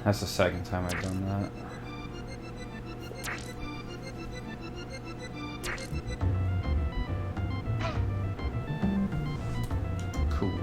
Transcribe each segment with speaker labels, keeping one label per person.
Speaker 1: That's the second time I've done that. Cool.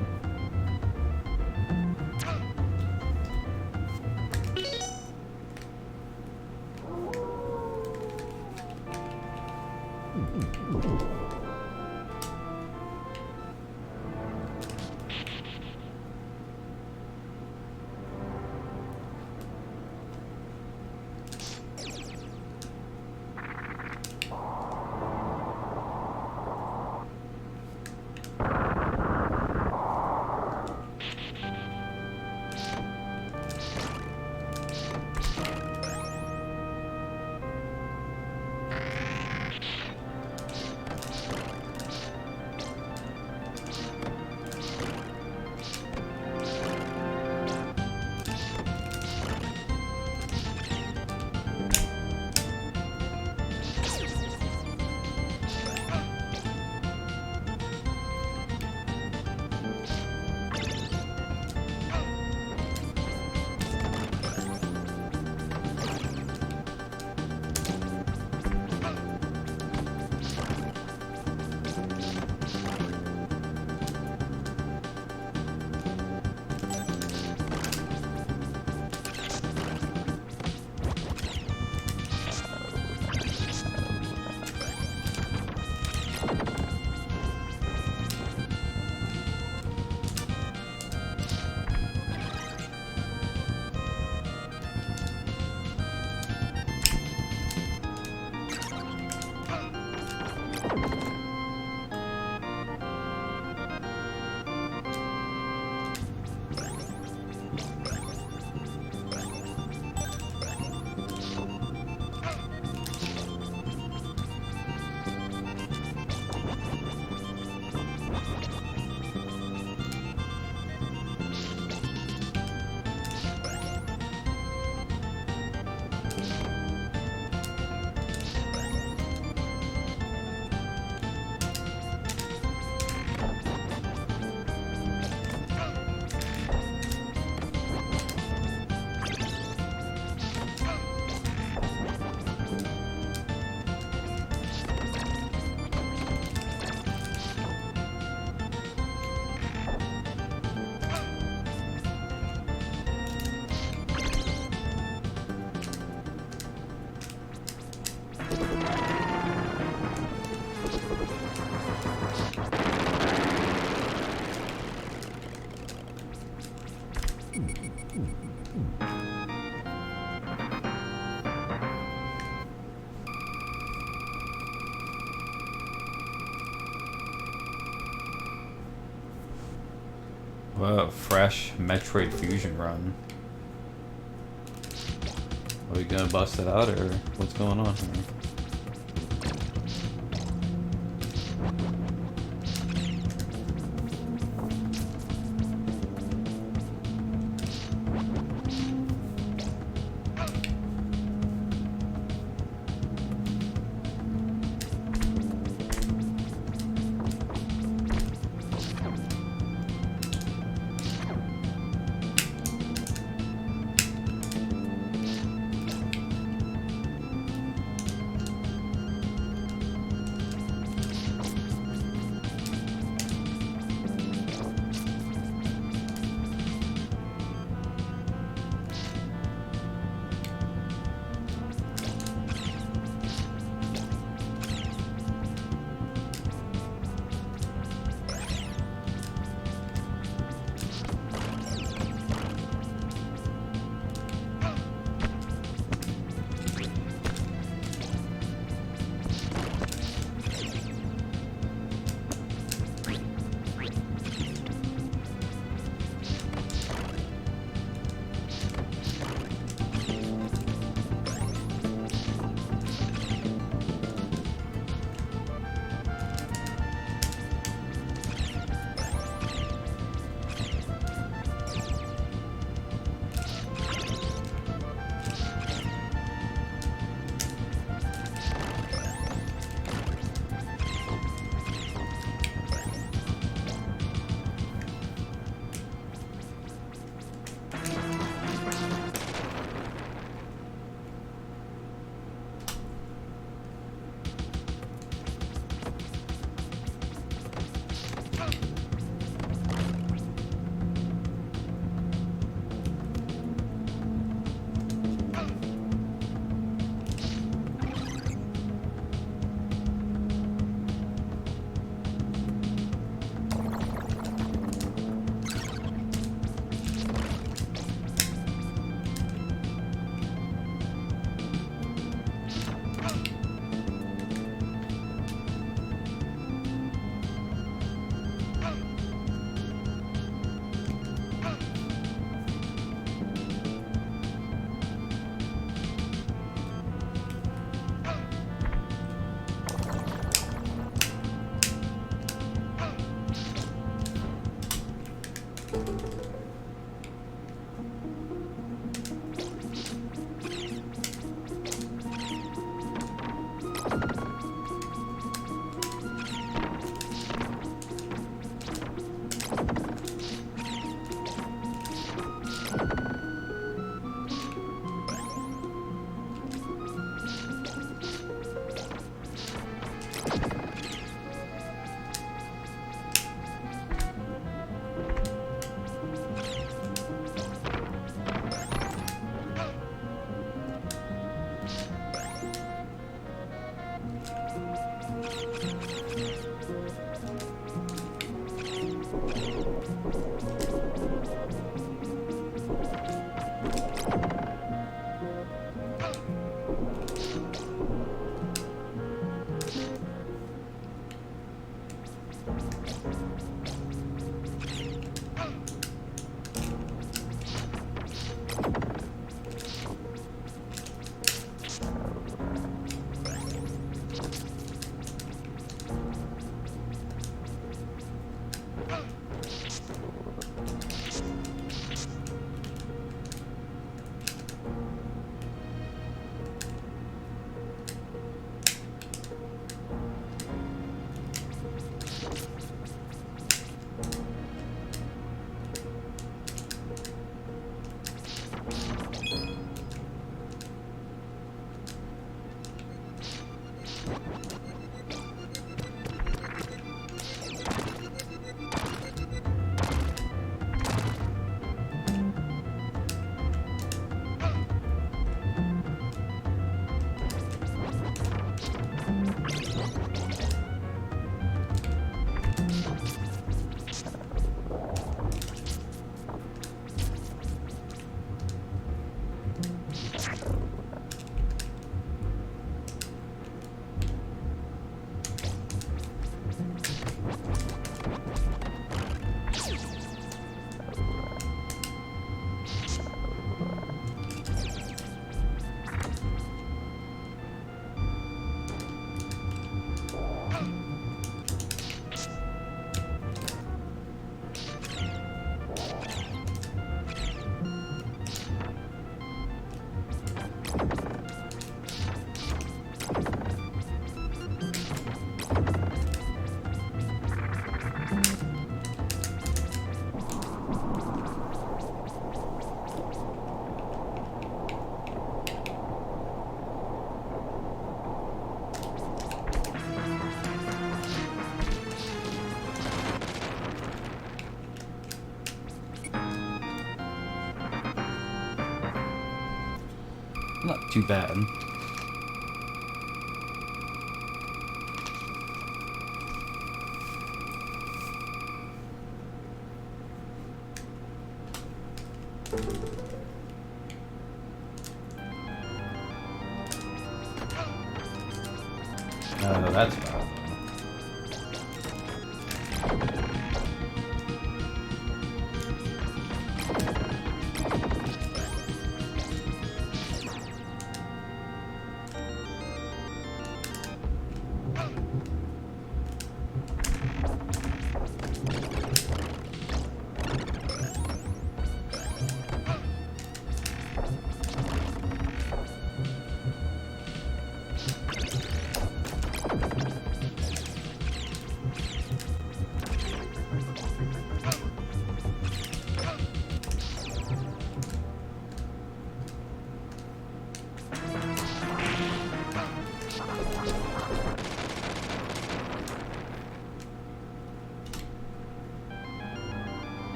Speaker 1: Whoa, fresh Metroid Fusion run. Are we gonna bust it out, or what's going on here? Not too bad. No, that's bad.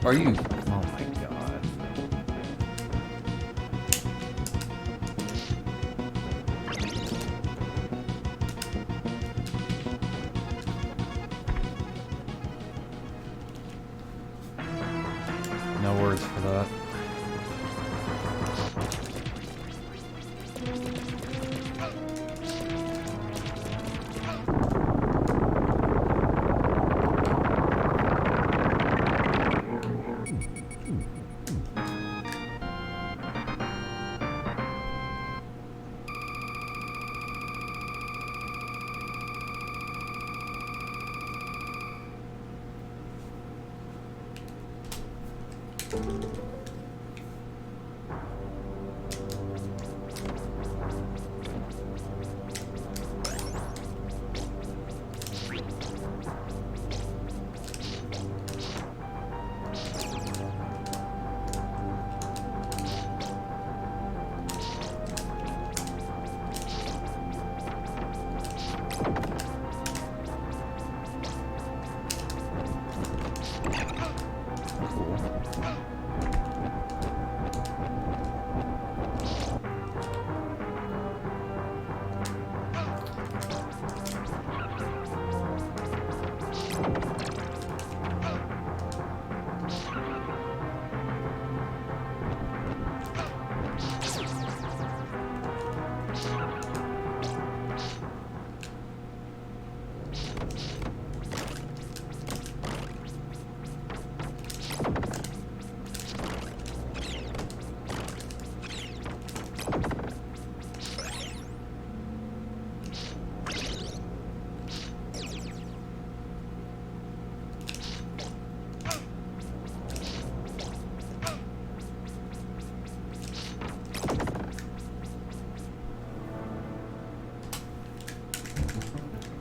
Speaker 1: Are you? Oh my god. No words for that.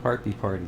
Speaker 1: Party party.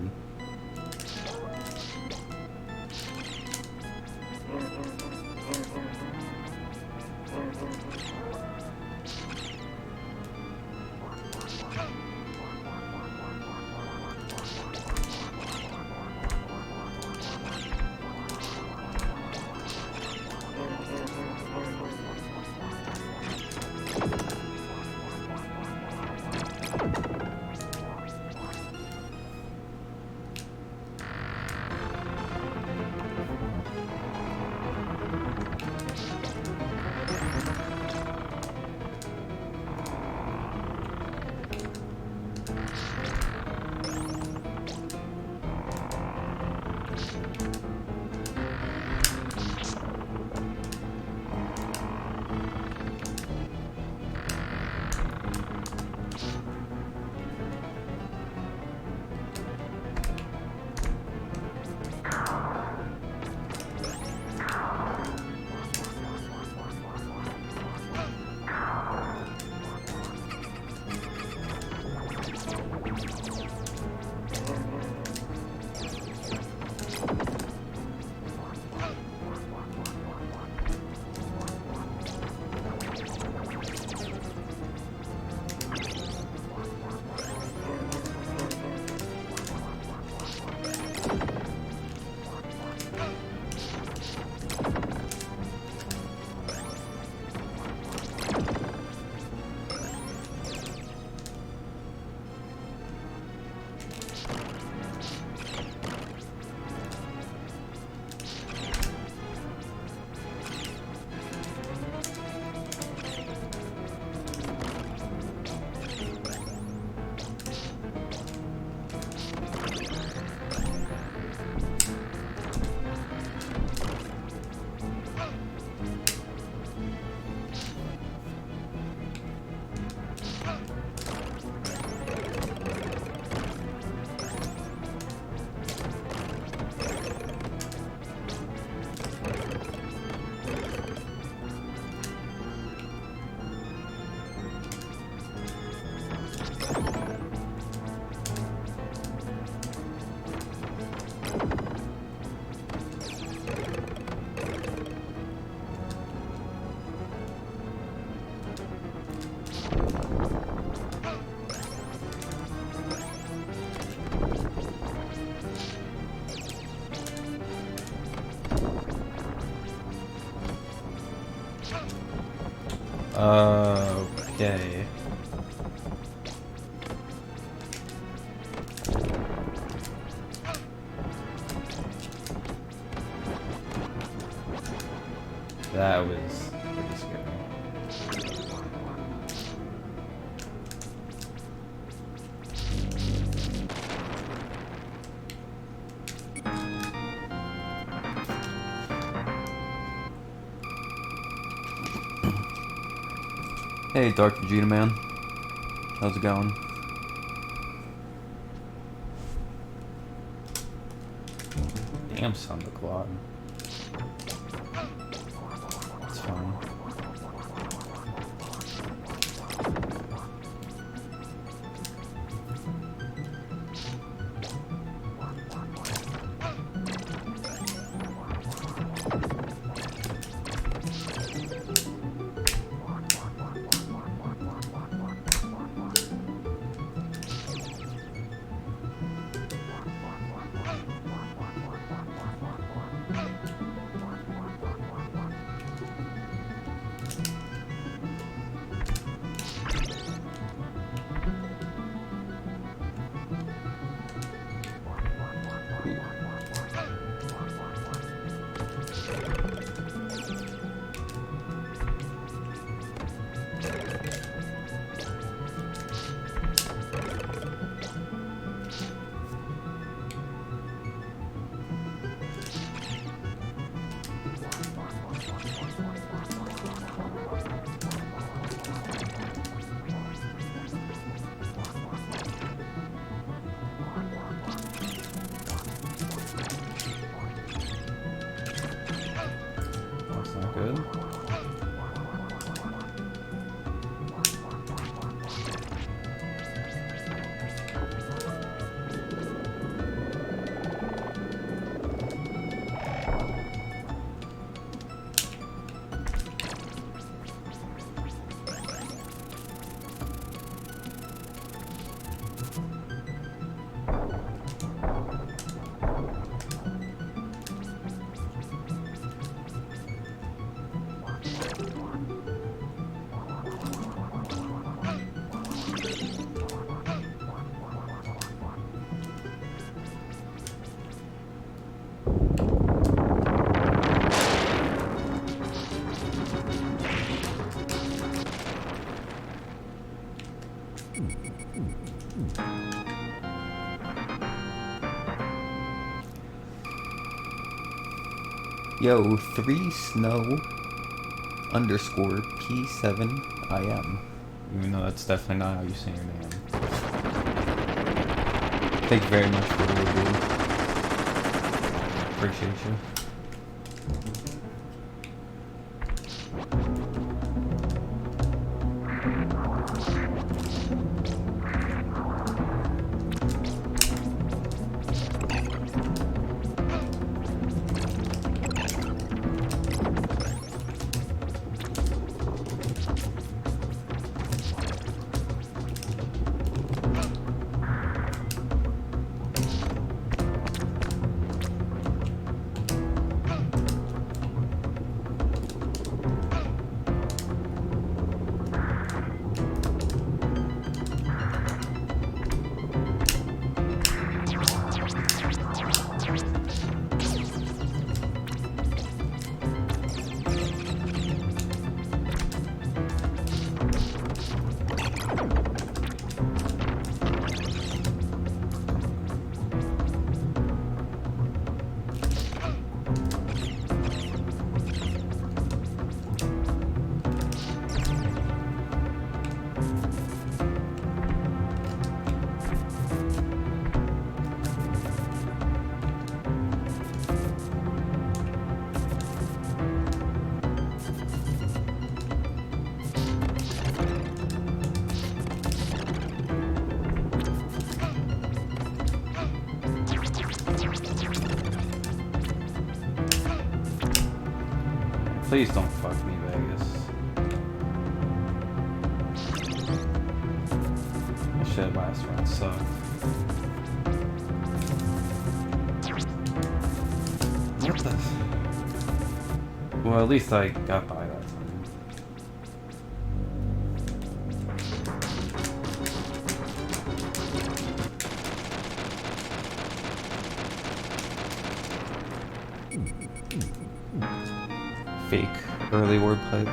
Speaker 1: Okay. That was pretty scary. Hey, Dark Vegeta Man. How's it going? Damn, son, the quad. It's fine. That's not good. Yo, 3snow_P7IM. Even though that's definitely not how you say your name. Thank you very much for the review. Appreciate you. Please don't fuck me, Vegas. That shit last round sucked. What the? Well, at least I got by that time. fake early wordplay.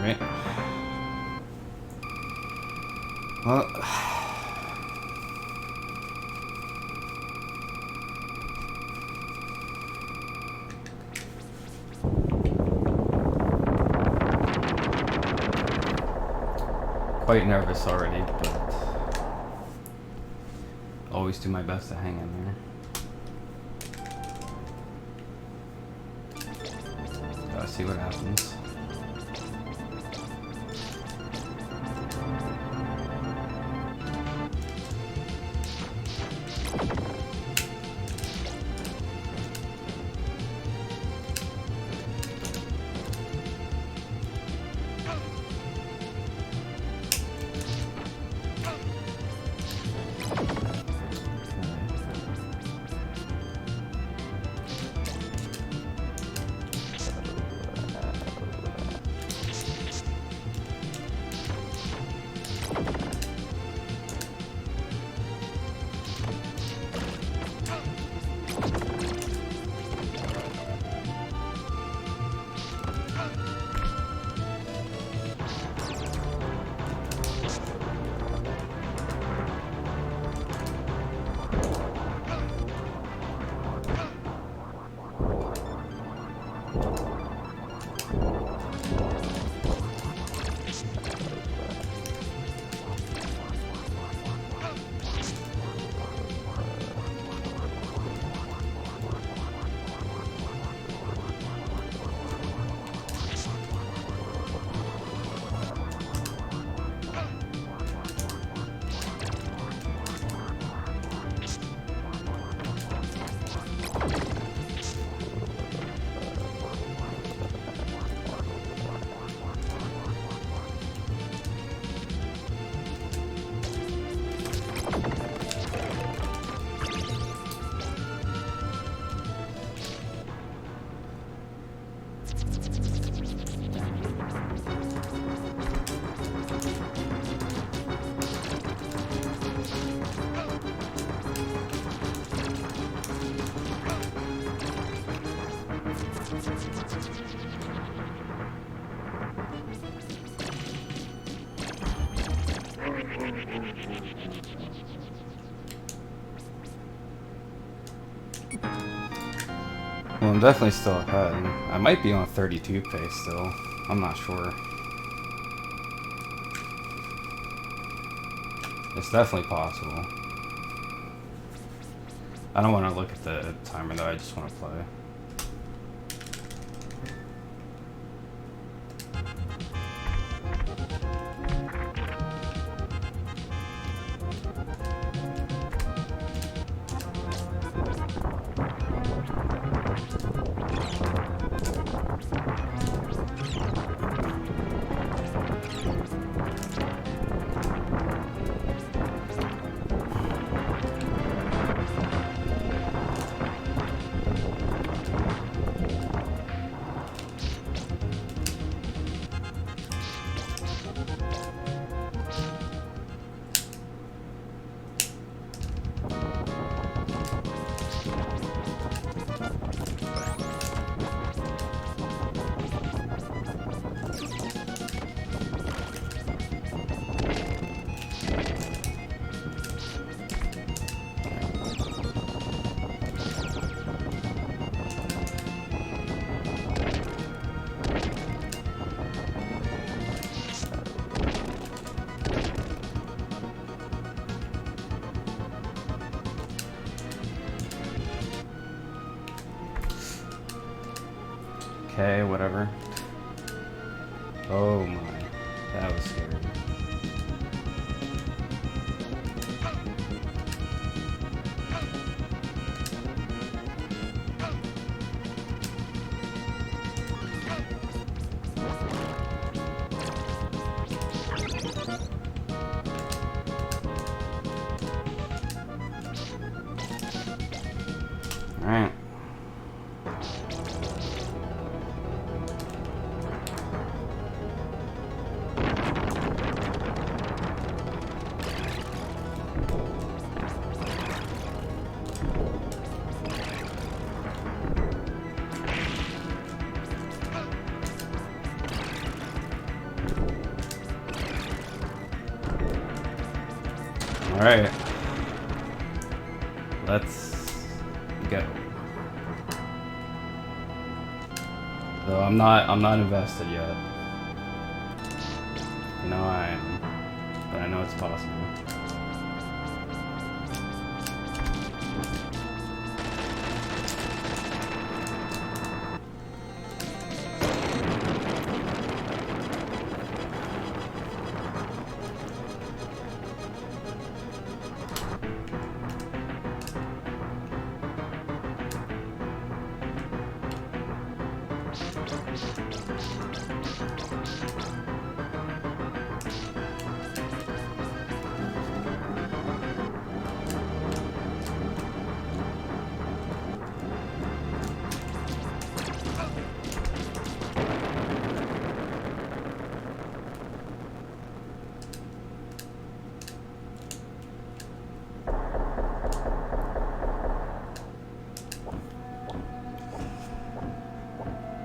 Speaker 1: Alright. Well, quite nervous already, but always do my best to hang in there. Gotta see what happens.
Speaker 2: I'm definitely still ahead. I might be on 32 pace still. I'm not sure. It's definitely possible. I don't want to look at the timer though, I just want to play. Okay, whatever. Oh my, that was scary. Alright. Alright. Let's go. Though I'm not invested yet. You know I am. But I know it's possible.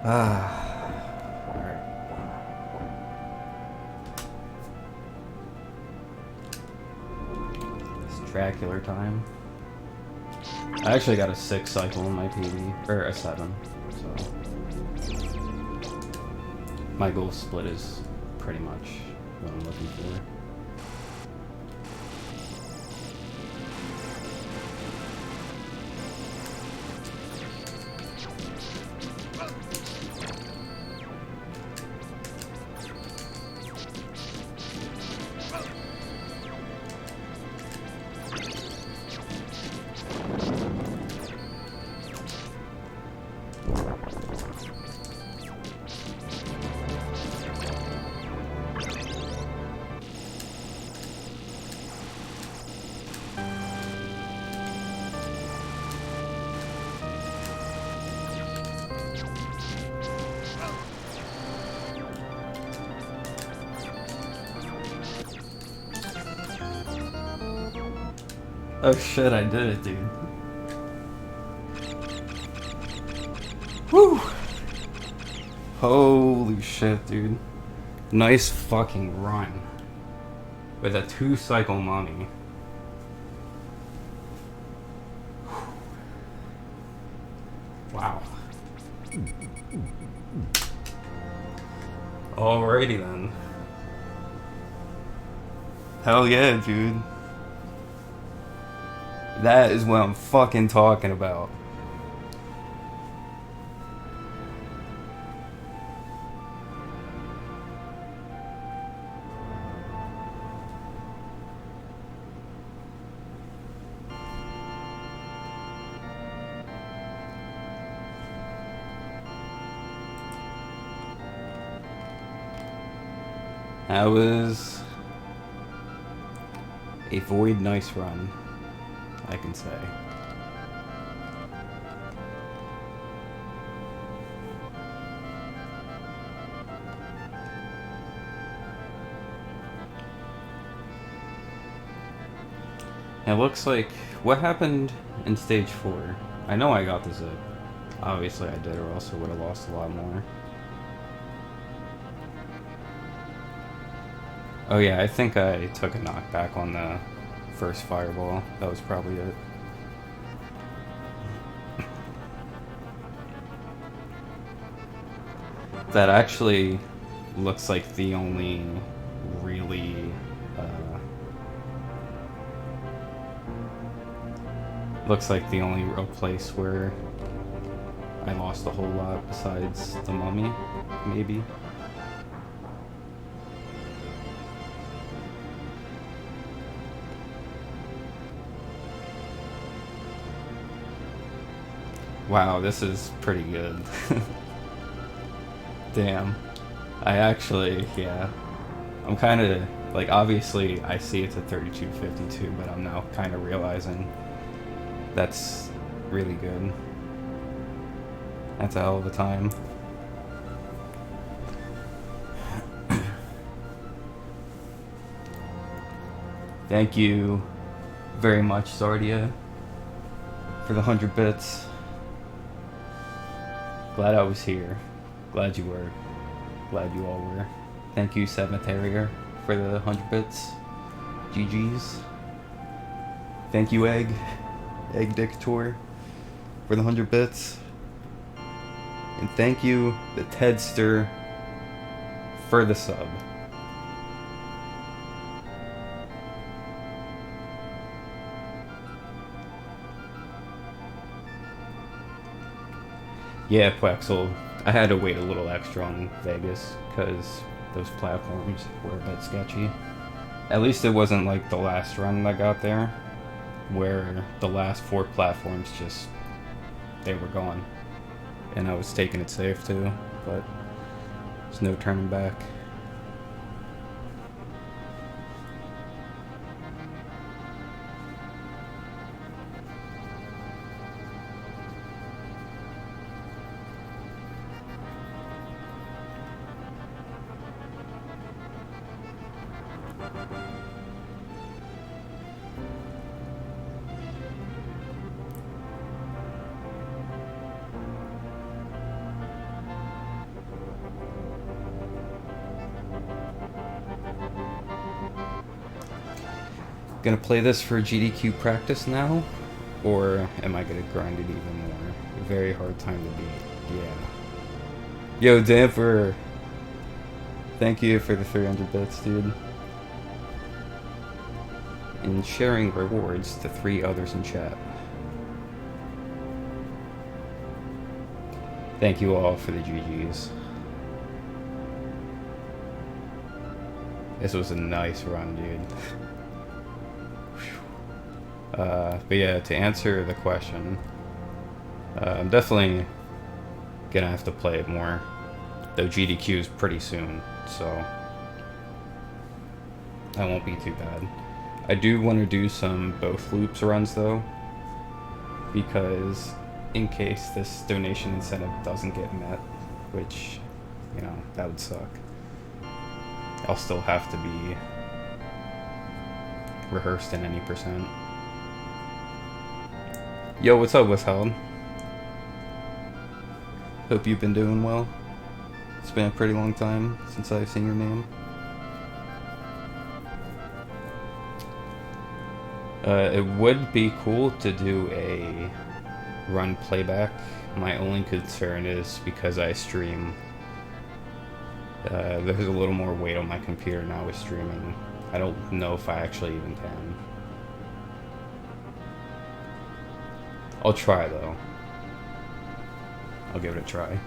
Speaker 2: Alright. It's Dracula time. I actually got a 6 cycle in my PB, or a 7, so my goal split is pretty much what I'm looking for. Oh shit, I did it, dude. Whew! Holy shit, dude. Nice fucking run. With a 2 cycle mummy. Wow. Alrighty then.
Speaker 1: Hell yeah, dude. That is what I'm fucking talking about. That was a void nice run, I can say. It looks like, what happened in stage 4? I know I got the zip. Obviously I did, or else I would have lost a lot more. Oh yeah, I think I took a knockback on the first fireball. That was probably it. That actually looks like the only really looks like the only real place where I lost a whole lot besides the mummy, maybe. Wow, this is pretty good. Damn. I actually, yeah. I'm kind of, like, obviously I see it's a 3252, but I'm now kind of realizing that's really good. That's a hell of a time. Thank you very much, Sardia, for the 100 bits. Glad I was here. Glad you were. Glad you all were. Thank you, Cemeterier, for the 100 bits. GG's. Thank you, Egg Dictator, for the 100 bits. And thank you, the Tedster, for the sub. Yeah, Plexel. I had to wait a little extra on Vegas because those platforms were a bit sketchy. At least it wasn't like the last run I got there, where the last 4 platforms just, they were gone. And I was taking it safe too, but there's no turning back. Gonna play this for GDQ practice now, or am I gonna grind it even more? Very hard time to beat. Yeah. Yo, Damper. Thank you for the 300 bits, dude. And sharing rewards to 3 others in chat. Thank you all for the GGs. This was a nice run, dude. But yeah, to answer the question, I'm definitely gonna have to play it more. Though GDQ is pretty soon, so that won't be too bad. I do want to do some both loops runs though, because in case this donation incentive doesn't get met, which, you know, that would suck, I'll still have to be rehearsed in any percent. Yo, what's up, Withheld? Hope you've been doing well. It's been a pretty long time since I've seen your name. It would be cool to do a run playback. My only concern is because I stream There's a little more weight on my computer now with streaming. I don't know if I actually even can. I'll try though. I'll give it a try.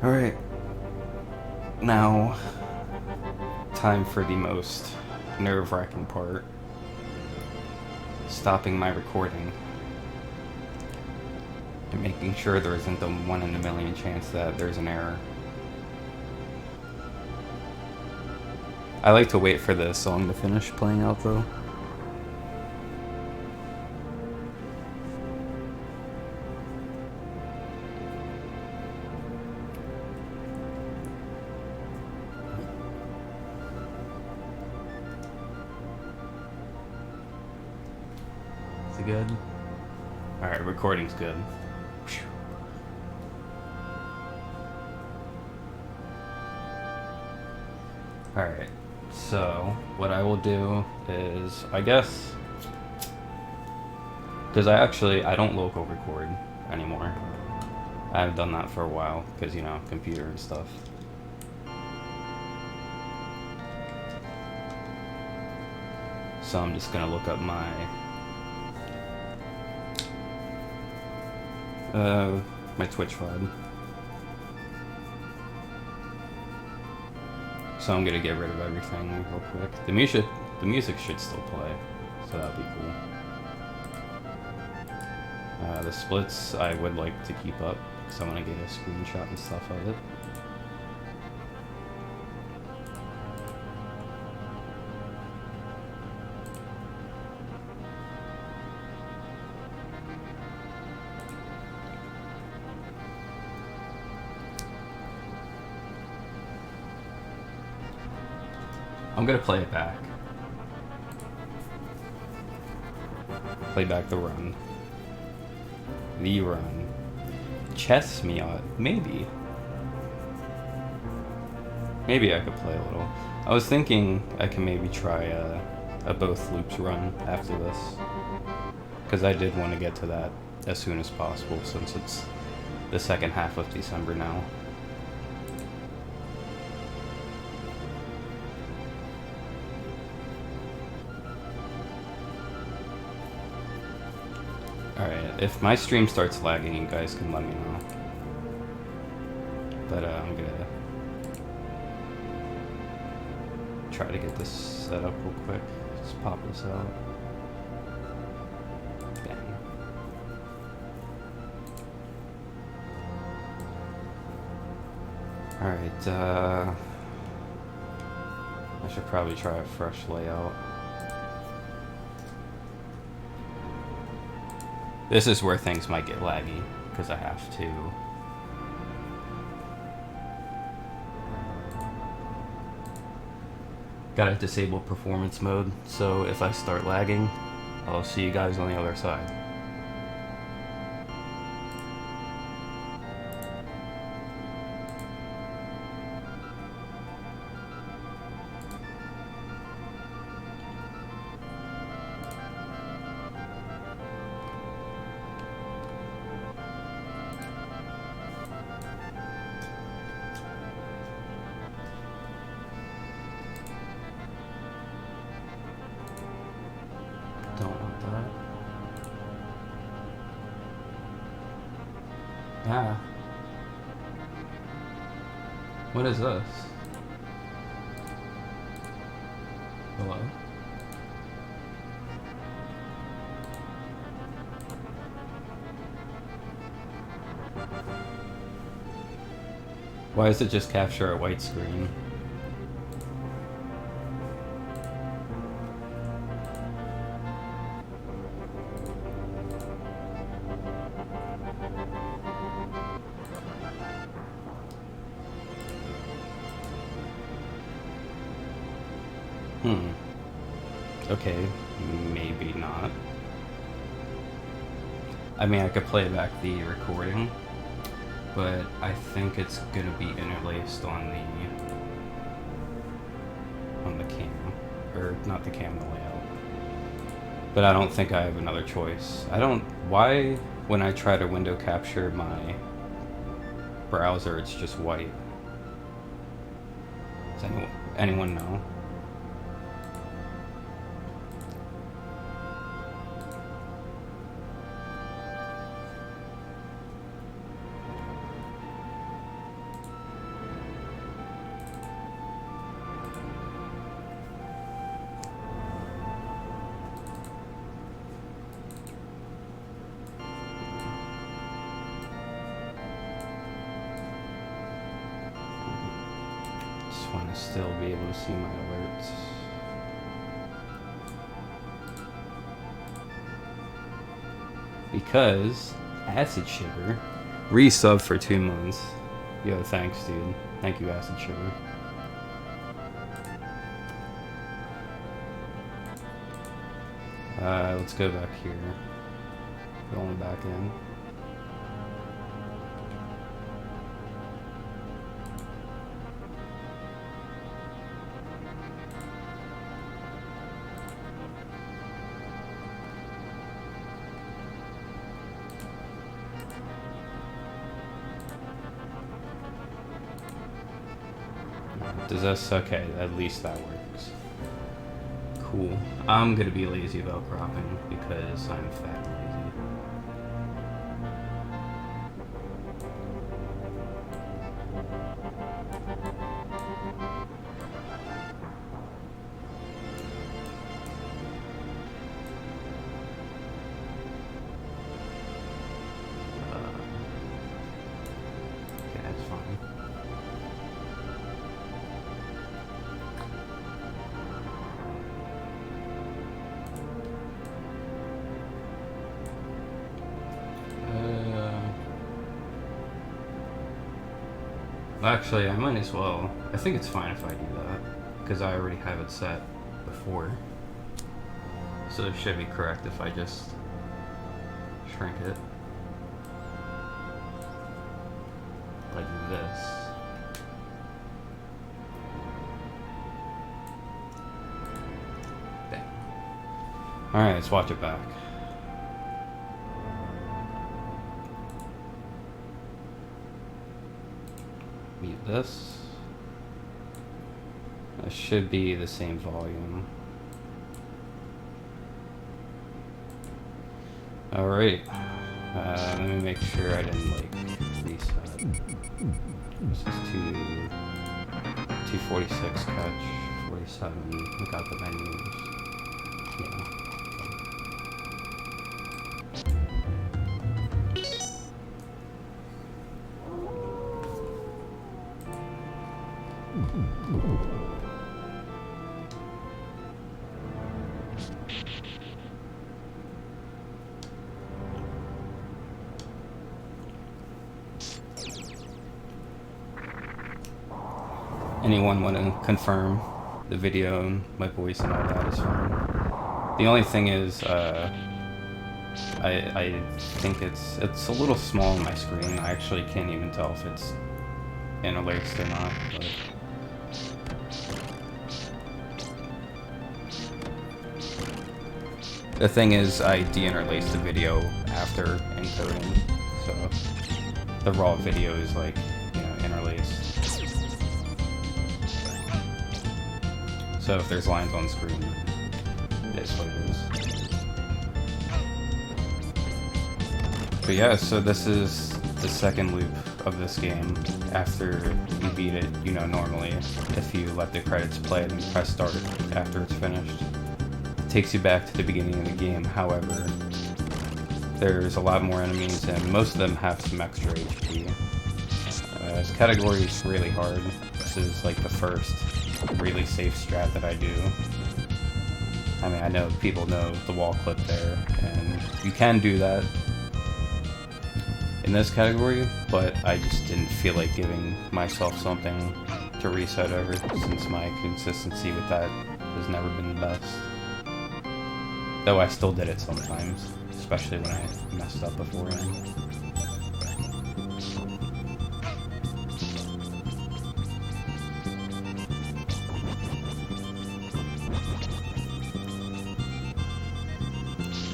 Speaker 1: Alright. Now, time for the most nerve-wracking part. Stopping my recording. And making sure there isn't the 1 in a million chance that there's an error. I like to wait for the song to finish playing out though. Is it good? Alright, recording's good. Alright, so what I will do is, I guess, because I don't local record anymore. I haven't done that for a while, because, you know, computer and stuff. So I'm just gonna look up my Twitch VOD. So I'm gonna get rid of everything real quick. The music should still play, so that'd be cool. The splits I would like to keep up, because I want to get a screenshot and stuff of it. I'm gonna play it back. Play back the run. The run. Chess me out. Maybe. Maybe I could play a little. I was thinking I can maybe try a both loops run after this. Because I did want to get to that as soon as possible since it's the second half of December now. Alright, if my stream starts lagging, you guys can let me know. But I'm gonna try to get this set up real quick. Just pop this out. Bang. Alright, I should probably try a fresh layout. This is where things might get laggy, because I have to gotta disable performance mode, so if I start lagging, I'll see you guys on the other side. Yeah. What is this? Hello? Why does it just capture a white screen? Okay, maybe not. I mean, I could play back the recording, but I think it's gonna be interlaced on the cam, or not the cam, the layout. But I don't think I have another choice. Why when I try to window capture my browser, it's just white? Does anyone know? Just want to still be able to see my alerts. Because Acid Shiver resub for 2 months. Yo, thanks, dude. Thank you, Acid Shiver. Let's go back here. Going back in. Does this? Okay, at least that works. Cool. I'm gonna be lazy about cropping because I'm fat and lazy. Okay, that's fine. Actually, I might as well. I think it's fine if I do that, because I already have it set before. So it should be correct if I just shrink it. Like this. Bang. Alright, let's watch it back. Mute this. That should be the same volume. Alright. Let me make sure I didn't like reset. This is 246 catch, 47. We got the menus. Yeah. Anyone want to confirm the video and my voice and all that is fine. The only thing is, I think it's a little small on my screen. I actually can't even tell if it's interlaced or not. But the thing is, I de-interlaced the video after encoding, so the raw video is like, you know, interlaced. So if there's lines on screen, it is what it is. But yeah, so this is the second loop of this game. After you beat it, you know, normally, if you let the credits play and you press start after it's finished, it takes you back to the beginning of the game. However, there's a lot more enemies and most of them have some extra HP. This category is really hard. This is like the first really safe strat that I do. I mean, I know people know the wall clip there, and you can do that in this category, but I just didn't feel like giving myself something to reset over, since my consistency with that has never been the best. Though I still did it sometimes. especially when I messed up beforehand.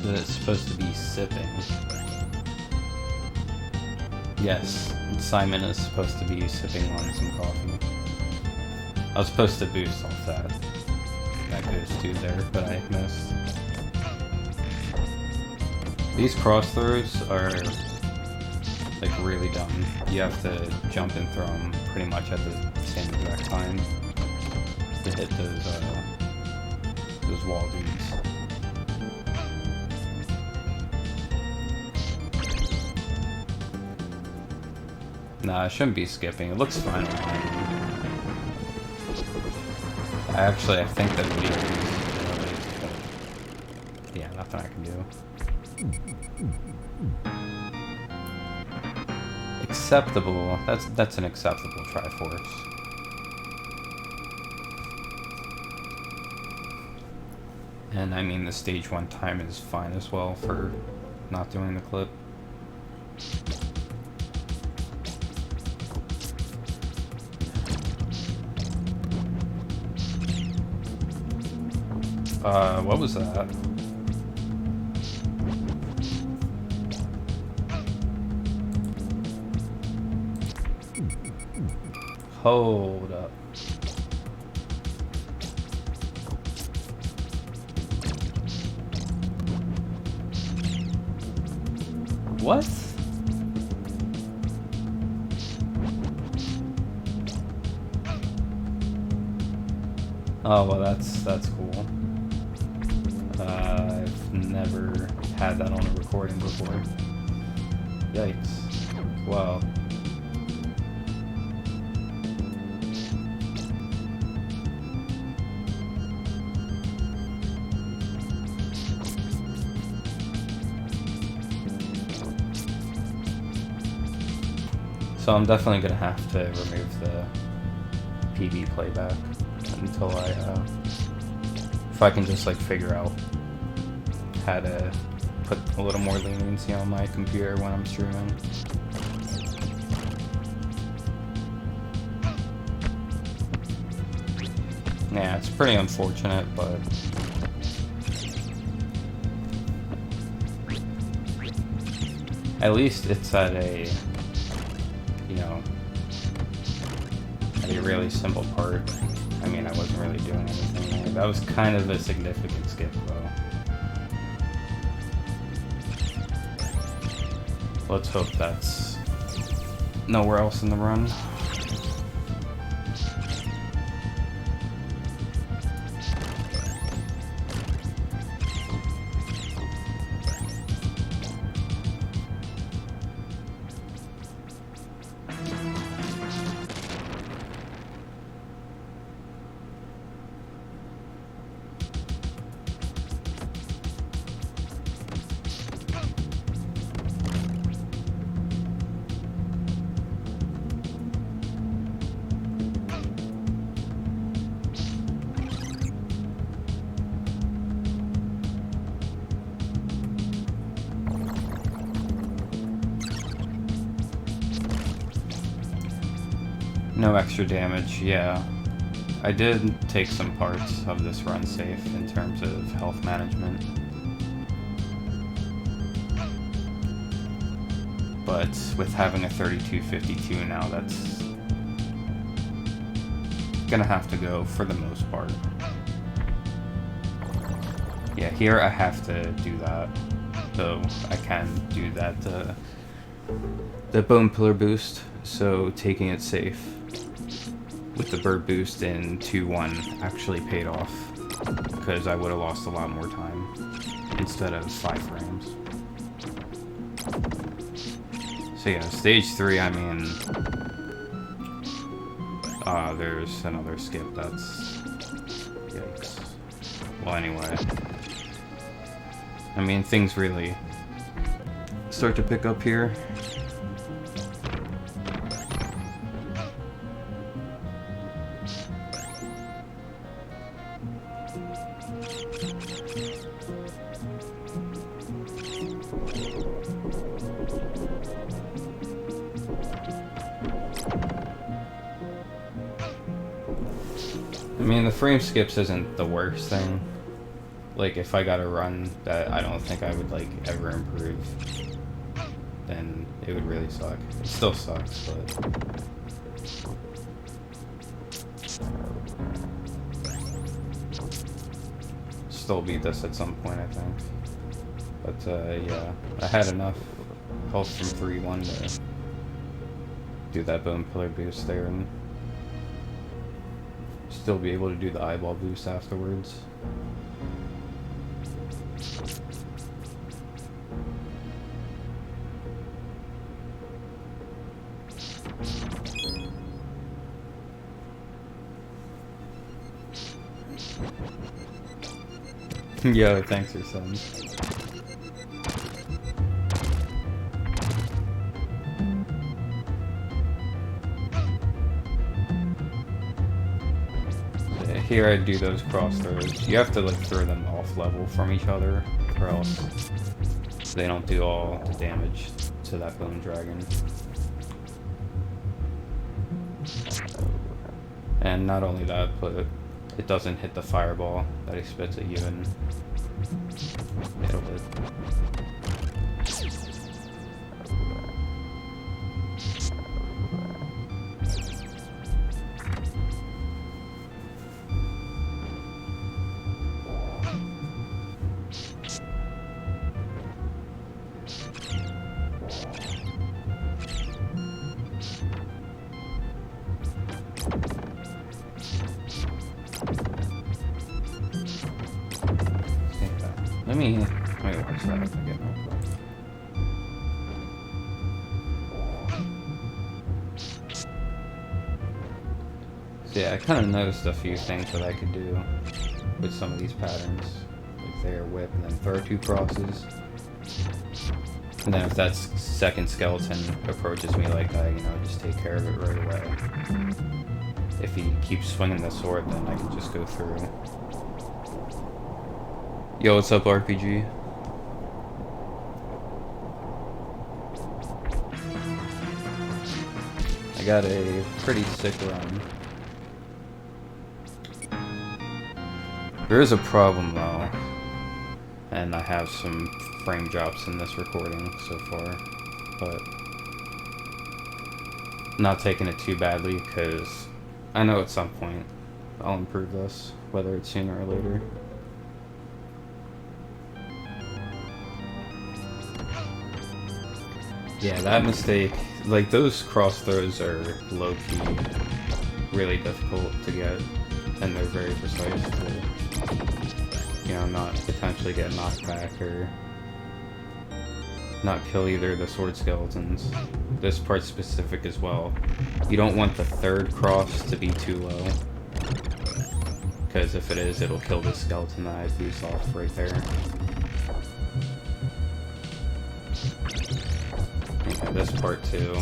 Speaker 1: It's supposed to be sipping. Yes, Simon is supposed to be sipping on some coffee. I was supposed to boost off that. That goes to there, but I missed. These cross throws are like really dumb. You have to jump and throw them pretty much at the same exact time to hit those wall dudes. Nah, I shouldn't be skipping. It looks fine. I think that video is but yeah, nothing I can do. Acceptable. That's an acceptable Triforce. And I mean the stage 1 time is fine as well for not doing the clip. What was that? Hold up. What? Oh, well, that's cool. I've never had that on a recording before. Yikes. Wow. So I'm definitely gonna have to remove the PB playback until if I can just like figure out how to put a little more leniency on my computer when I'm streaming. Yeah, it's pretty unfortunate, but at least it's at a, you know, at a really simple part. I mean, I wasn't really doing anything there. That was kind of a significant skip, though. Let's hope that's nowhere else in the run. No extra damage, yeah. I did take some parts of this run safe in terms of health management. But with having a 3252 now, that's gonna have to go for the most part. Yeah, here I have to do that, though I can do that, the bone pillar boost, so taking it safe with the bird boost in 2-1 actually paid off, because I would have lost a lot more time instead of 5 frames. So yeah, stage 3, I mean, there's another skip, that's, yikes. Well, anyway, I mean, things really start to pick up here. I mean, the frame skips isn't the worst thing. Like, if I got a run that I don't think I would, like, ever improve, then it would really suck. It still sucks, but... Still beat this at some point, I think. But, yeah, I had enough health from 3-1 to do that bone pillar boost there and still be able to do the eyeball boost afterwards. Yo, thanks for son. Here I do those cross throws. You have to like throw them off level from each other, or else they don't do all the damage to that bone dragon. And not only that, but it doesn't hit the fireball that he spits at you and nail it. Let me watch that again real quick. So yeah, I kind of noticed a few things that I could do with some of these patterns. Like there, whip, and then throw 2 crosses. And then if that second skeleton approaches me like that, you know, just take care of it right away. If he keeps swinging the sword, then I can just go through. Yo, what's up, RPG? I got a pretty sick run. There is a problem though, and I have some frame drops in this recording so far, but not taking it too badly because I know at some point I'll improve this, whether it's sooner or later. Yeah, that mistake, like those cross throws are low-key really difficult to get, and they're very precise to, you know, not potentially get knocked back or not kill either of the sword skeletons. This part's specific as well. You don't want the third cross to be too low, because if it is, it'll kill the skeleton that I boost off right there. And this part too,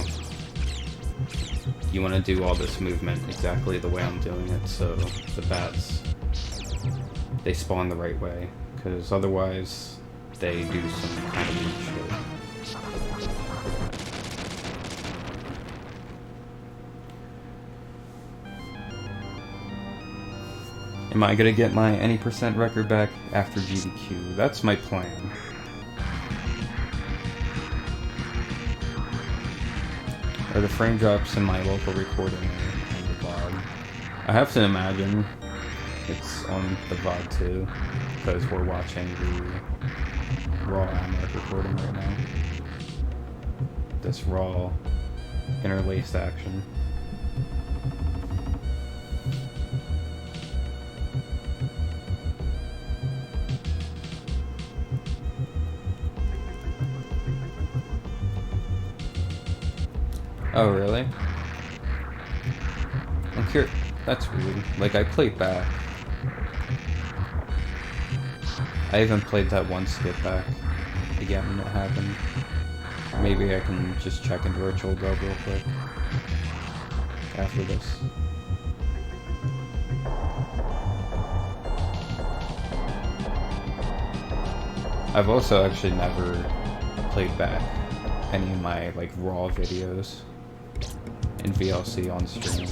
Speaker 1: you want to do all this movement exactly the way I'm doing it, so the bats, they spawn the right way, because otherwise they do some kind of weird shit. Am I gonna get my any % record back after GDQ? That's my plan. Are the frame drops in my local recording on the VOD? I have to imagine it's on the VOD too, because we're watching the raw AMREC recording right now. This raw interlaced action. Oh, really? I'm curious. That's weird. Like, I played back. I even played that one skip back again when it happened. Maybe I can just check in virtual dub real quick after this. I've also actually never played back any of my like raw videos in VLC on stream.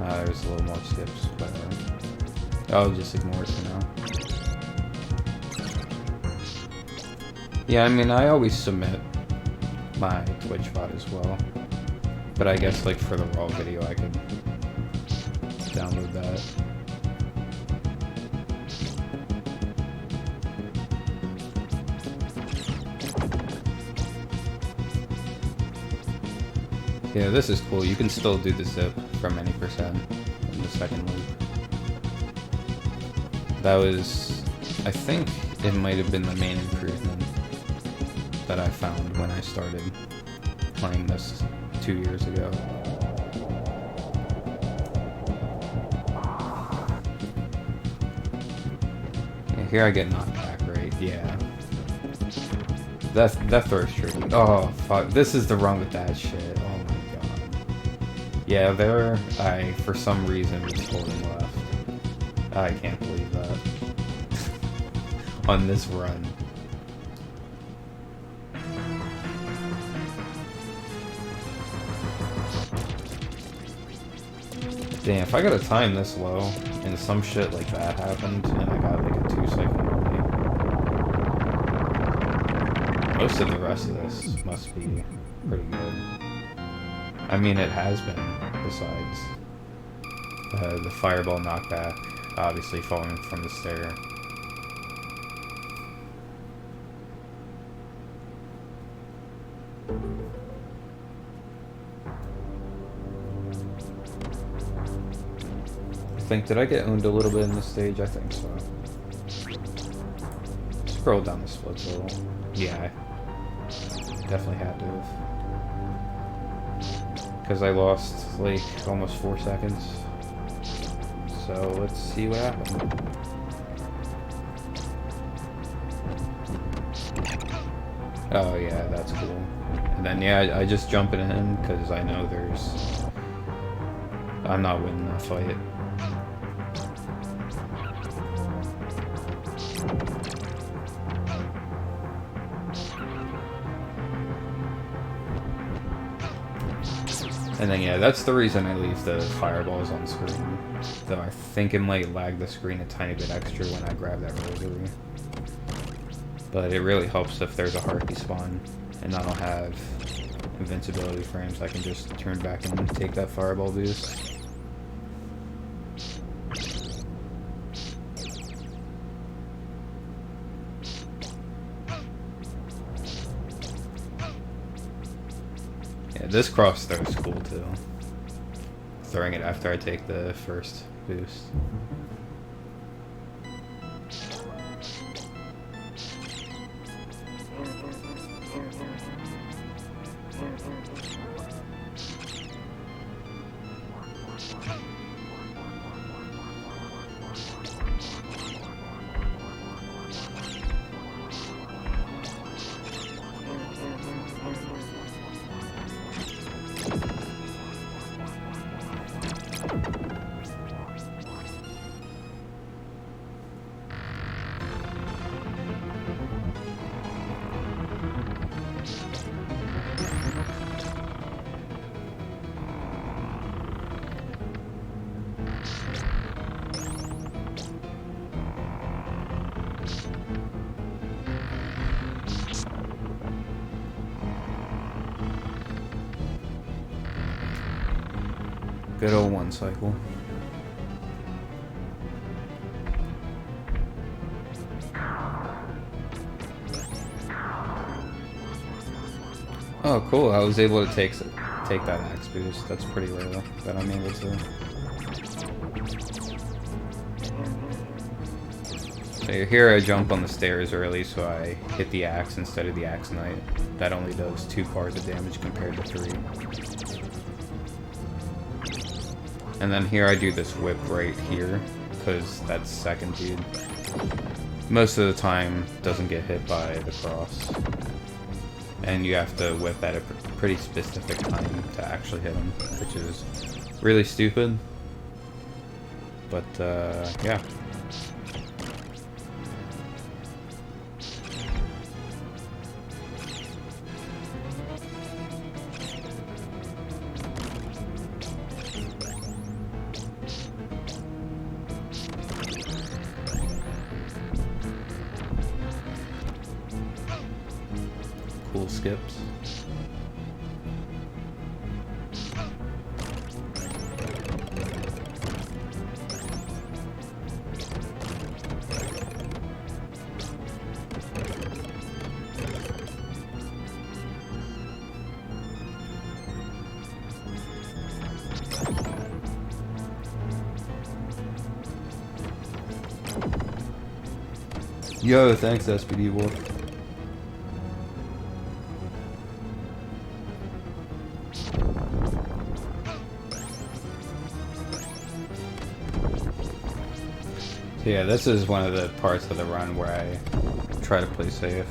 Speaker 2: There's a little more skips, but I'll just ignore it for now. Yeah, I mean, I always submit my Twitch VOD as well. But I guess, like, for the raw video, I could download that. Yeah, this is cool. You can still do the zip from any percent in the second loop. That was, I think it might have been the main improvement that I found when I started playing this 2 years ago. Yeah, here I get knocked back, right? Yeah. That throws tricky. Oh, fuck. This is the run with that shit. Oh my god. Yeah, there, I, for some reason, was holding left. I can't believe that. On this run. Damn, if I got a time this low, and some shit like that happened, and I got like a 2-second delay, most of the rest of this must be pretty good. I mean, it has been, besides the fireball knockback, obviously falling from the stair. Did I get owned a little bit in this stage? I think so. Scroll down the splits a little. Yeah, I definitely had to have. Because I lost like almost 4 seconds. So let's see what happened. Oh yeah, that's cool. And then yeah, I just jump it in because I know I'm not winning that fight. And then yeah, that's the reason I leave the fireballs on screen. Though I think it might lag the screen a tiny bit extra when I grab that rosary. But it really helps if there's a harpy spawn and I don't have invincibility frames. I can just turn back and take that fireball boost. This cross throw is cool too. Throwing it after I take the first boost. Good old one cycle. Oh, cool! I was able to take that axe boost. That's pretty rare that I'm able to. So here I jump on the stairs early, so I hit the axe instead of the axe knight. That only does 2 cards of damage compared to 3. And then here I do this whip right here, because that's second dude. Most of the time doesn't get hit by the cross. And you have to whip at a pretty specific time to actually hit him, which is really stupid. But, yeah.
Speaker 1: skips. Yo, thanks SPD Wolf. So yeah, this is one of the parts of the run where I try to play safe.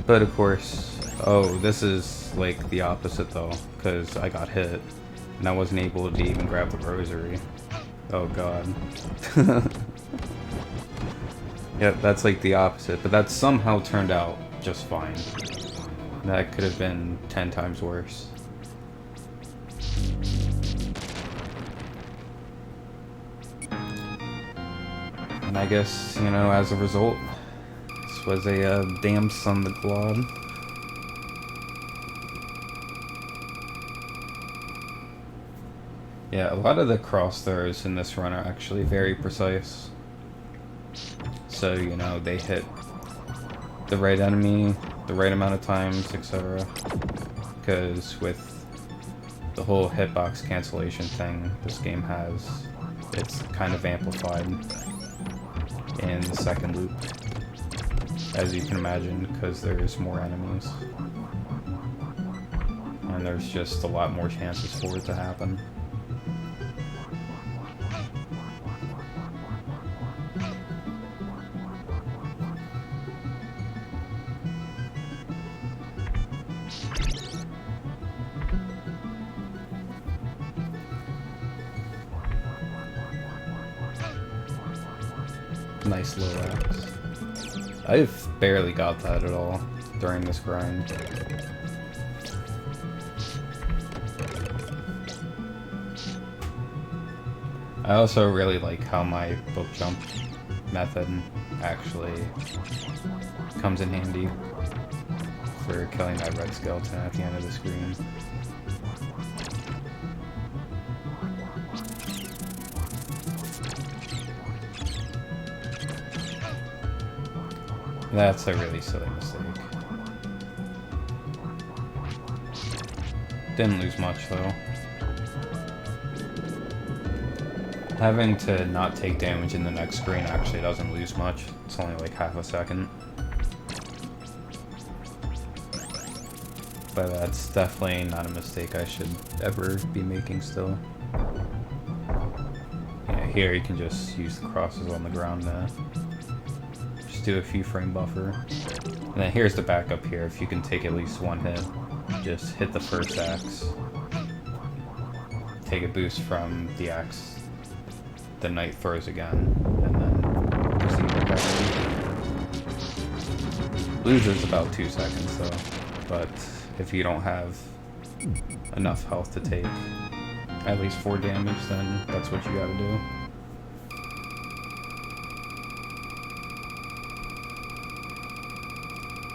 Speaker 1: But of course, oh, this is like the opposite though, because I got hit and I wasn't able to even grab the rosary. Oh god. Yep, that's like the opposite, but that somehow turned out just fine. That could have been 10 times worse. And I guess, you know, as a result, this was a damn son the glod. Yeah, a lot of the cross throws in this run are actually very precise. So, you know, they hit the right enemy, the right amount of times, etc. Because with the whole hitbox cancellation thing this game has, it's kind of amplified in the second loop, as you can imagine, because there's more enemies. And there's just a lot more chances for it to happen. Nice low axe. I've barely got that at all during this grind. I also really like how my book jump method actually comes in handy for killing that red skeleton at the end of the screen. That's a really silly mistake. Didn't lose much though. Having to not take damage in the next screen actually doesn't lose much. It's only like half a second. But that's definitely not a mistake I should ever be making still. Yeah, here you can just use the crosses on the ground to just do a few frame buffer. And then here's the backup here. If you can take at least one hit, just hit the first axe. Take a boost from the axe the knight throws again, and then proceed with that. Loses about 2 seconds though, but if you don't have enough health to take at least 4 damage, then that's what you gotta do.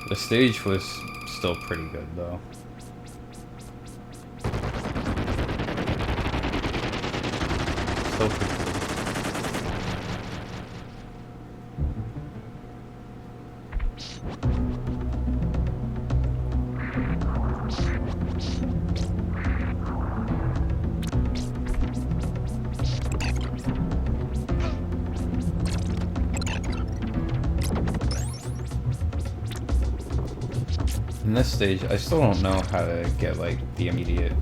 Speaker 1: The stage was still pretty good though. Still pretty good. In this stage, I still don't know how to get like the immediate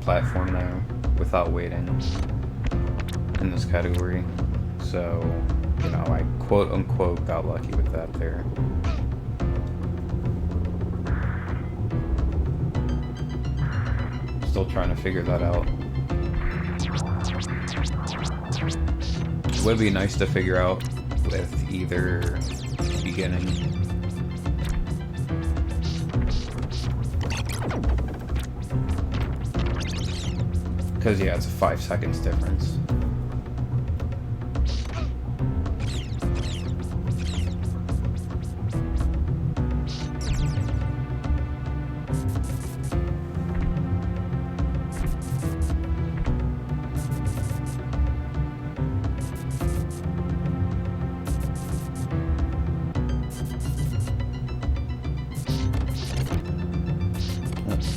Speaker 1: platform there without waiting in this category. So, you know, I quote unquote got lucky with that there. Still trying to figure that out. It would be nice to figure out with either beginning because yeah, it's a 5 seconds difference.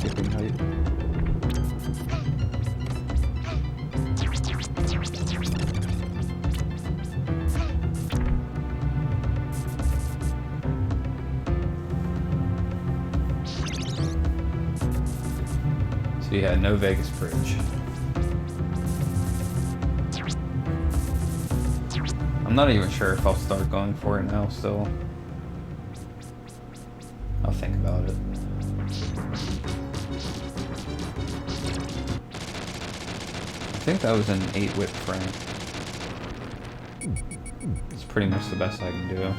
Speaker 1: skipping height. So yeah, no Vegas bridge. I'm not even sure if I'll start going for it now still. I'll think about it. I think that was an 8-whip frame. It's pretty much the best I can do.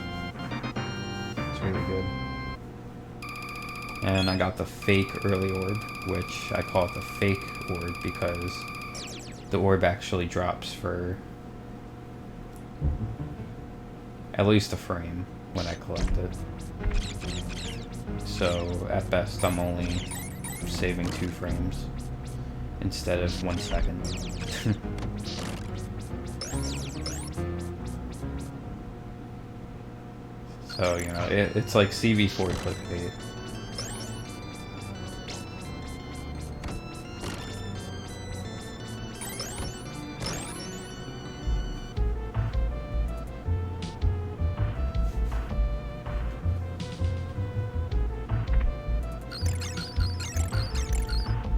Speaker 1: It's really good. And I got the fake early orb, which I call it the fake orb because the orb actually drops for at least a frame when I collect it. So at best I'm only saving 2 frames instead of 1 second. So, you know, it's like CV4 clickbait.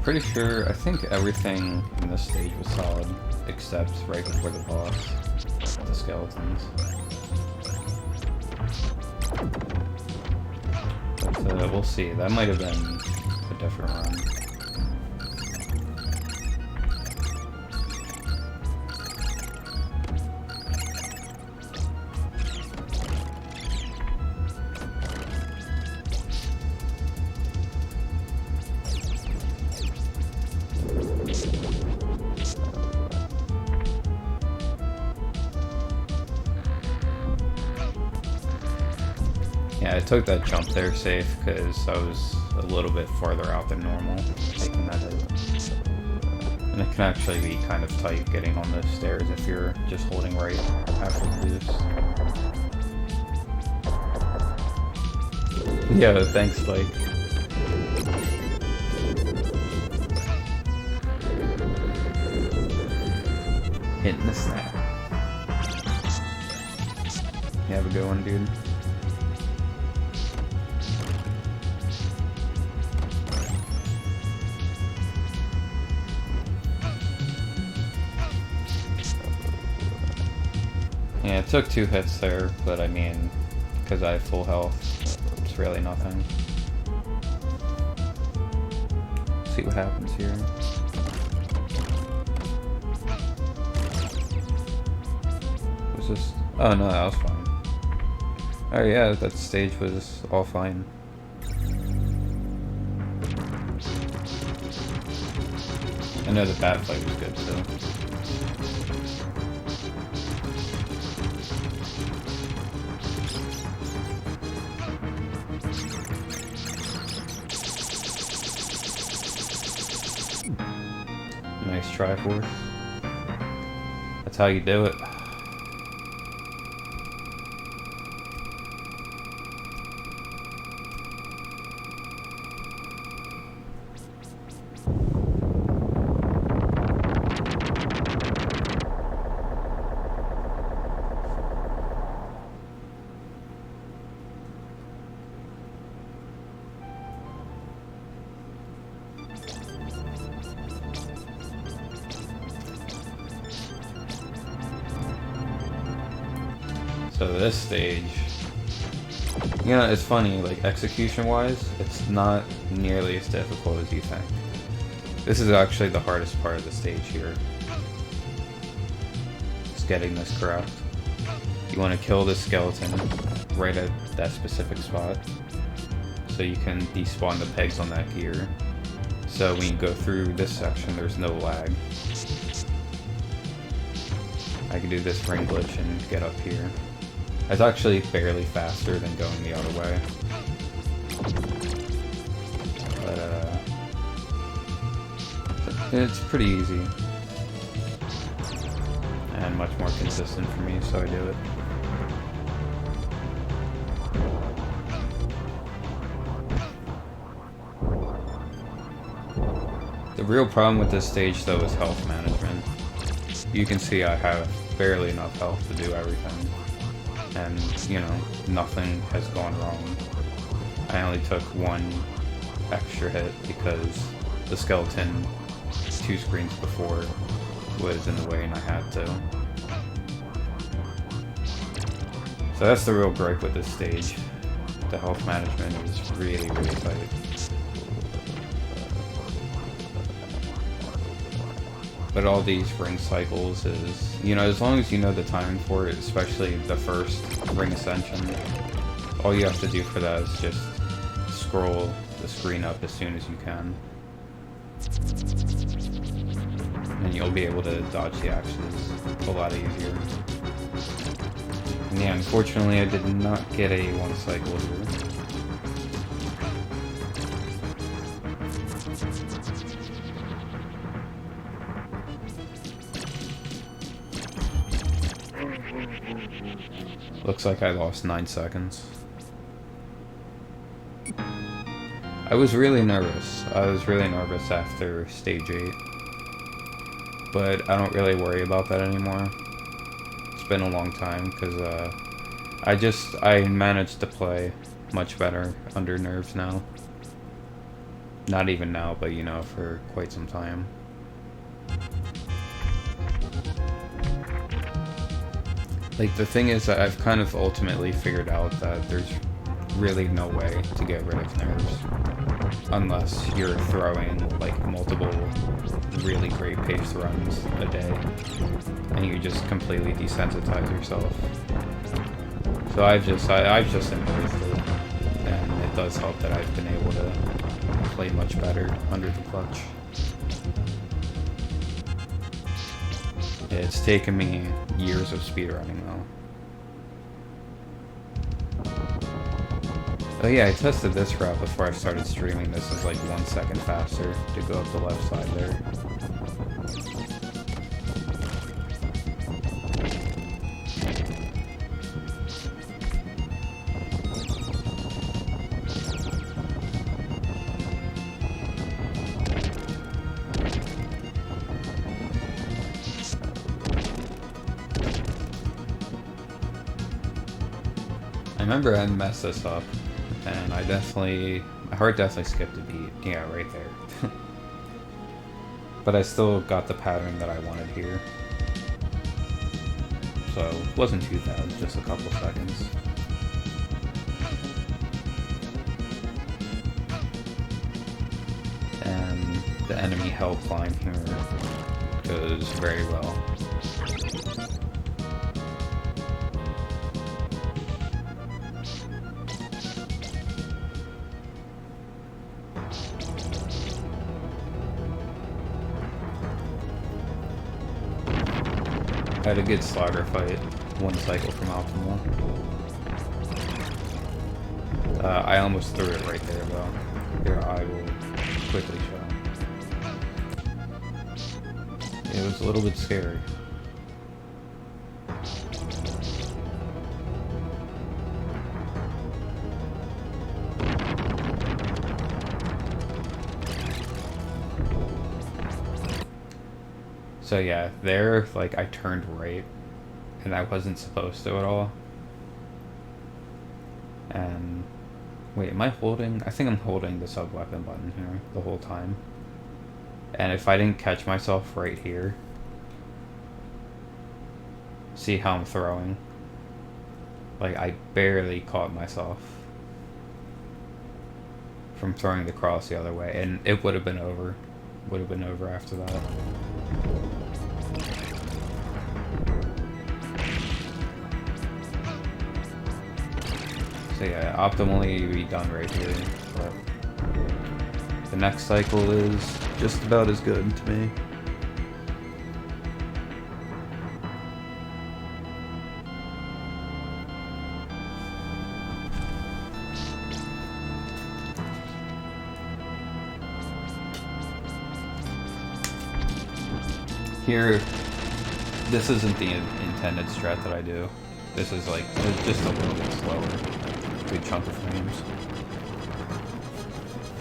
Speaker 1: Pretty sure, I think everything in this stage was solid, except right before the boss, the skeletons. But we'll see, that might have been a different run. Yeah, I took that jump there safe because I was a little bit farther out than normal taking that hit. And it can actually be kind of tight getting on the stairs if you're just holding right after the boost. Yeah, thanks, Spike. Hitting the snap. You have a good one, dude. Yeah, it took 2 hits there, but I mean, because I have full health, it's really nothing. See what happens here. Was this? Oh no, that was fine. Oh yeah, that stage was all fine. I know the bat fight was good too. Nice Triforce. That's how you do it. So this stage, you know, it's funny, like execution-wise, it's not nearly as difficult as you think. This is actually the hardest part of the stage here. Just getting this correct. You want to kill the skeleton right at that specific spot, so you can despawn the pegs on that gear. So when you go through this section, there's no lag. I can do this ring glitch and get up here. It's actually barely faster than going the other way. But, it's pretty easy. And much more consistent for me, so I do it. The real problem with this stage though is health management. You can see I have barely enough health to do everything. And, you know, nothing has gone wrong. I only took one extra hit because the skeleton 2 screens before was in the way and I had to. So that's the real gripe with this stage. The health management is really, really tight. But all these ring cycles is, you know, as long as you know the timing for it, especially the first ring ascension, all you have to do for that is just scroll the screen up as soon as you can. And you'll be able to dodge the axes a lot easier. And yeah, unfortunately I did not get a 1 cycle here. Looks like I lost 9 seconds. I was really nervous. I was really nervous after stage 8. But I don't really worry about that anymore. It's been a long time because I managed to play much better under nerves now. Not even now, but you know, for quite some time. Like, the thing is that I've kind of ultimately figured out that there's really no way to get rid of nerves unless you're throwing, like, multiple really great pace runs a day and you just completely desensitize yourself. So I've just embraced it, and it does help that I've been able to play much better under the clutch. It's taken me years of speedrunning though. Oh yeah, I tested this route before I started streaming. This is like 1 second faster to go up the left side there. I remember I messed this up, and my heart definitely skipped a beat. Yeah, right there. But I still got the pattern that I wanted here. So, it wasn't too bad, just a couple seconds. And the enemy hell climb here goes very well. I had a good slaughter fight, 1 cycle from optimal. I almost threw it right there though. Here, I will quickly show. It was a little bit scary. So yeah, there, like, I turned right, and I wasn't supposed to at all. And, wait, am I holding? I think I'm holding the sub-weapon button here the whole time. And if I didn't catch myself right here, see how I'm throwing? Like, I barely caught myself from throwing the cross the other way, and it would have been over. Would have been over after that. So yeah, optimally be done right here, but the next cycle is just about as good to me. Here, this isn't the intended strat that I do. This is like just a little bit slower. Good chunk of frames.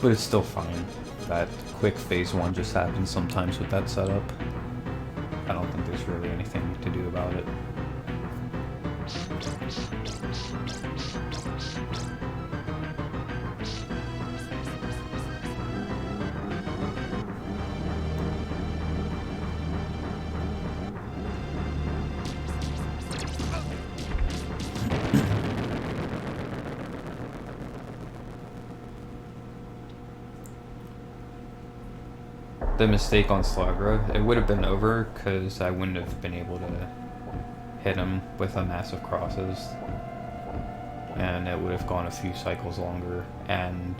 Speaker 1: But it's still fine. that quick phase 1 just happens sometimes with that setup. I don't think there's really anything to do about it. The mistake on Slagra, it would have been over because I wouldn't have been able to hit him with a massive crosses, and it would have gone a few cycles longer, and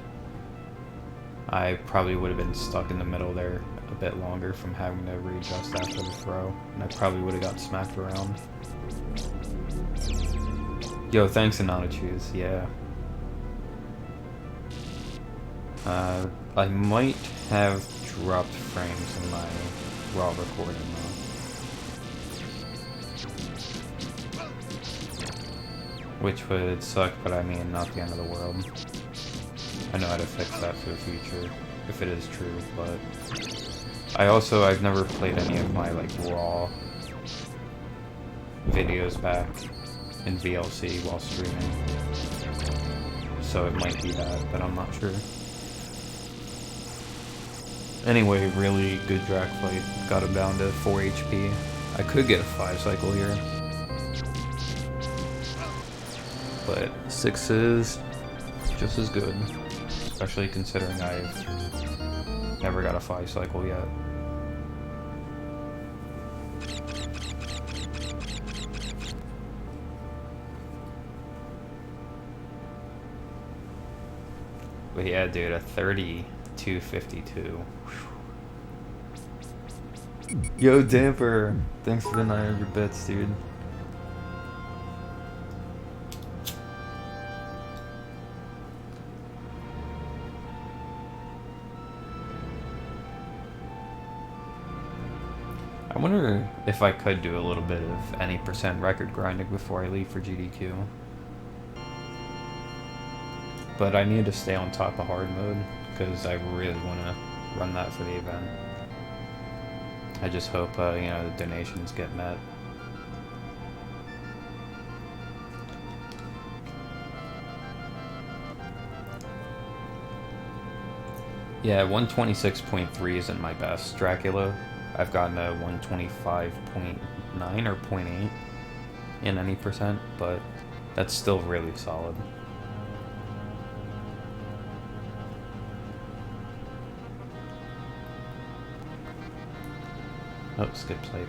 Speaker 1: I probably would have been stuck in the middle there a bit longer from having to readjust after the throw, and I probably would have got smacked around. Yo, thanks Anonachus, yeah. I might have dropped frames in my raw recording though. Which would suck, but I mean, not the end of the world. I know how to fix that for the future, if it is true, but... I've never played any of my, like, raw videos back in VLC while streaming. So it might be that, but I'm not sure. Anyway, really good drag fight. Got him down to 4 HP. I could get a 5 cycle here. But 6 is just as good. Especially considering I've never got a 5 cycle yet. But yeah, dude, a 3252. Yo, Damper! Thanks for the 900 bits, dude. I wonder if I could do a little bit of any % record grinding before I leave for GDQ. But I need to stay on top of hard mode, because I really want to run that for the event. I just hope, you know, the donations get met. Yeah, 126.3 isn't my best Dracula. I've gotten a 125.9 or 0.8 in any %, but that's still really solid. Oh, skip slate.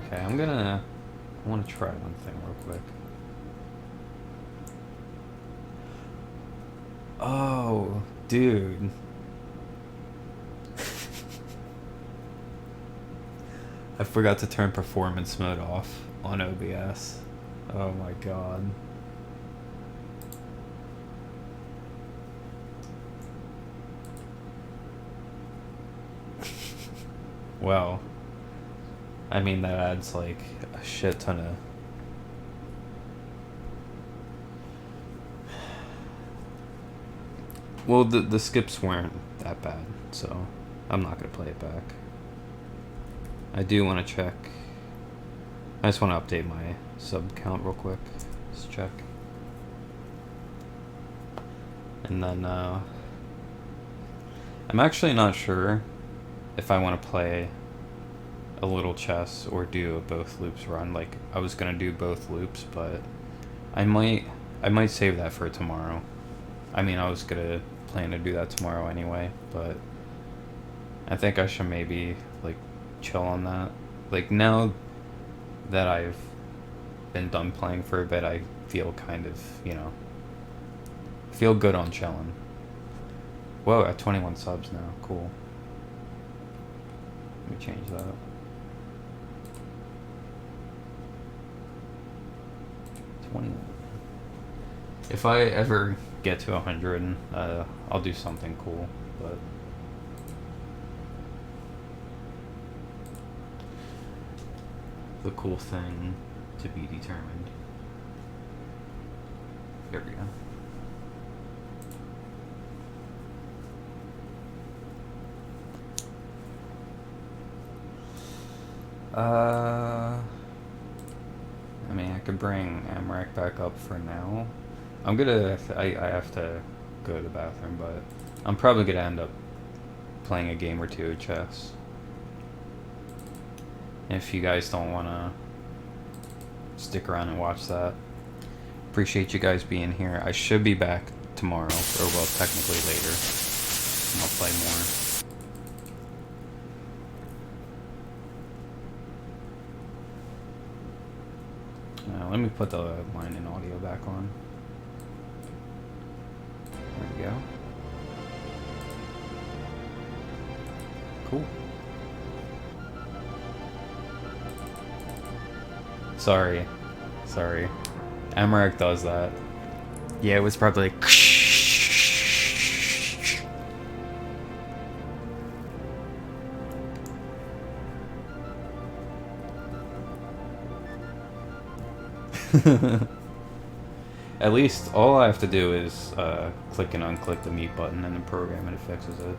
Speaker 1: Okay, I want to try one thing real quick. Oh, dude. I forgot to turn performance mode off on OBS. Oh my god. Well, I mean, that adds like a shit ton of... Well, the skips weren't that bad, so I'm not gonna play it back. I do want to check. I just want to update my sub count real quick. Let's check. And then, I'm actually not sure if I want to play a little chess or do a both loops run. Like, I was gonna do both loops, but I might save that for tomorrow. I mean, I was gonna plan to do that tomorrow anyway, but I think I should maybe like chill on that. Like, now that I've been done playing for a bit, I feel kind of, you know, feel good on chilling. Whoa, at 21 subs now, cool. Let me change that. If I ever get to 100, I'll do something cool, but the cool thing to be determined. There we go. Uh, I mean, I could bring Amrak back up for now. I have to go to the bathroom, but I'm probably gonna end up playing a game or two of chess. If you guys don't wanna stick around and watch that, appreciate you guys being here. I should be back tomorrow, or well, technically later, and I'll play more. Let me put the line in audio back on. There we go. Cool. Sorry. Amarak does that. Yeah, it was probably like... At least all I have to do is click and unclick the mute button and then program it, it fixes it.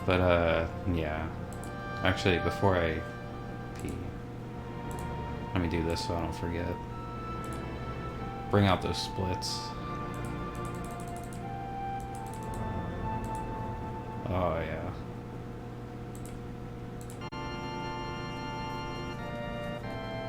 Speaker 1: But yeah. Actually, before I pee, let me do this so I don't forget. Bring out those splits.